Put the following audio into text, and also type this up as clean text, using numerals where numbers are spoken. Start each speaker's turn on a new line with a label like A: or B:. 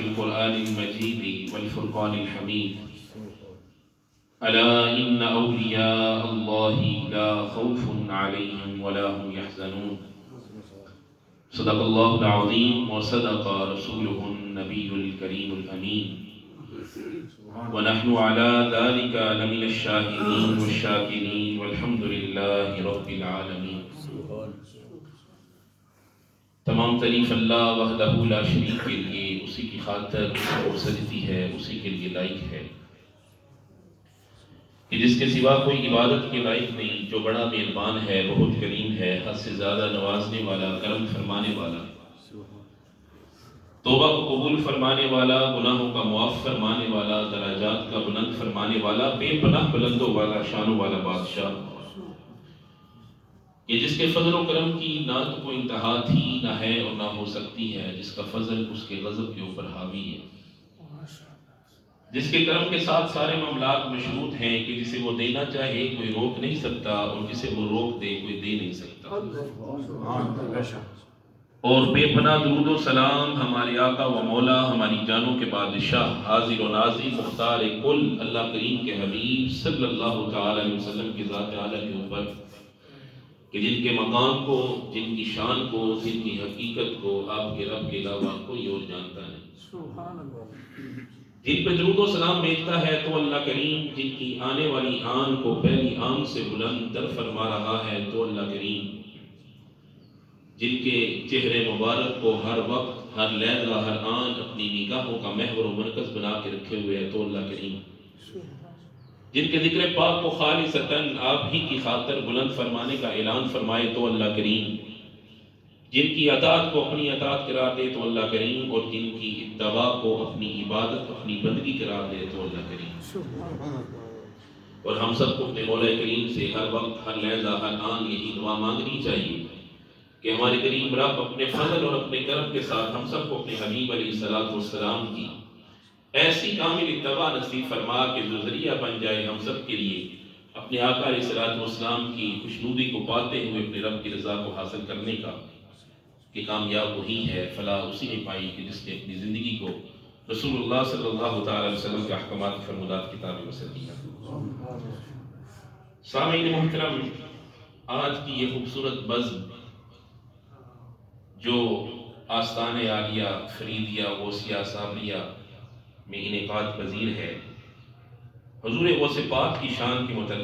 A: بالقرآن المجيد والفرقان الحميد ألا إن أولياء الله لا خوف عليهم ولا هم يحزنون صدق الله العظيم وصدق رسوله النبي الكريم الأمين ونحن على ذلك لمن الشاهدين والشاكرين والحمد لله رب العالمين. تمام تعریف اللہ وحدہ لا شریک کے لیے، اسی کی خاطر اور سجدی ہے، اسی کے لیے لائق ہے کہ جس کے سوا کوئی عبادت کے لائق نہیں، جو بڑا مہربان ہے، بہت کریم ہے، حد سے زیادہ نوازنے والا، کرم فرمانے والا، توبہ کو قبول فرمانے والا، گناہوں کا معاف فرمانے والا، درجات کا بلند فرمانے والا، بے پناہ بلندوں والا، شانوں والا بادشاہ، یہ جس کے فضل و کرم کی نہ تو کوئی انتہا تھی، نہ ہے اور نہ ہو سکتی ہے، جس کا فضل اس کے غضب کے اوپر حاوی ہے، جس کے کرم کے ساتھ سارے معاملات مشروط ہیں کہ جسے وہ دینا چاہے کوئی روک نہیں سکتا، اور جسے وہ روک دے کوئی دے نہیں سکتا. اور بے پناہ درود و سلام ہمارے آقا و مولا، ہماری جانوں کے بادشاہ، حاضر و ناظر، مختار کل، اللہ کریم کے حبیب صلی اللہ تعالی علیہ وسلم کی ذات اعلیٰ کے اوپر، کہ جن کے مقام کو، جن کی شان کو، جن کی حقیقت کو آپ کے رب کے علاوہ کوئی اور جانتا نہیں. جن پہ درود و سلام بھیجتا ہے تو اللہ کریم، جن کی آنے والی آن کو پہلی آن سے بلند تر فرما رہا ہے تو اللہ کریم، جن کے چہرے مبارک کو ہر وقت، ہر لحظہ، ہر آن اپنی نگاہوں کا محور و مرکز بنا کے رکھے ہوئے ہے تو اللہ کریم، جن کے ذکر پاک کو خالصتاً آپ ہی کی خاطر بلند فرمانے کا اعلان فرمائے تو اللہ کریم، جن کی اطاعت کو اپنی اطاعت قرار دے تو اللہ کریم، اور جن کی اتباع کو اپنی عبادت، اپنی بندگی قرار دے تو اللہ کریم. اور ہم سب کو اپنے مولا کریم سے ہر وقت، ہر لحظہ، ہر آن یہی دعا مانگنی چاہیے کہ ہمارے کریم رب اپنے فضل اور اپنے کرم کے ساتھ ہم سب کو اپنے حبیب علیہ الصلوۃ والسلام کی ایسی کامل اتباع نصیب فرما کہ جو ذریعہ بن جائے ہم سب کے لیے اپنے آقا علیہ الصلوۃ والسلام کی خوشنودی کو پاتے ہوئے اپنے رب کی رضا کو حاصل کرنے کا، کہ کامیاب وہی ہے، فلاح اسی نے پائی کہ جس نے اپنی زندگی کو رسول اللہ صلی اللہ تعالی علیہ وسلم کے احکامات فرمودات کی تابع وصل کیا. سامعین محترم، آج کی یہ خوبصورت بزم جو آستان عالیہ فریدیہ غوثیہ صابریہ میں انعقاد پذیر ہے، حضور غوث پاک کی شان کے متعلق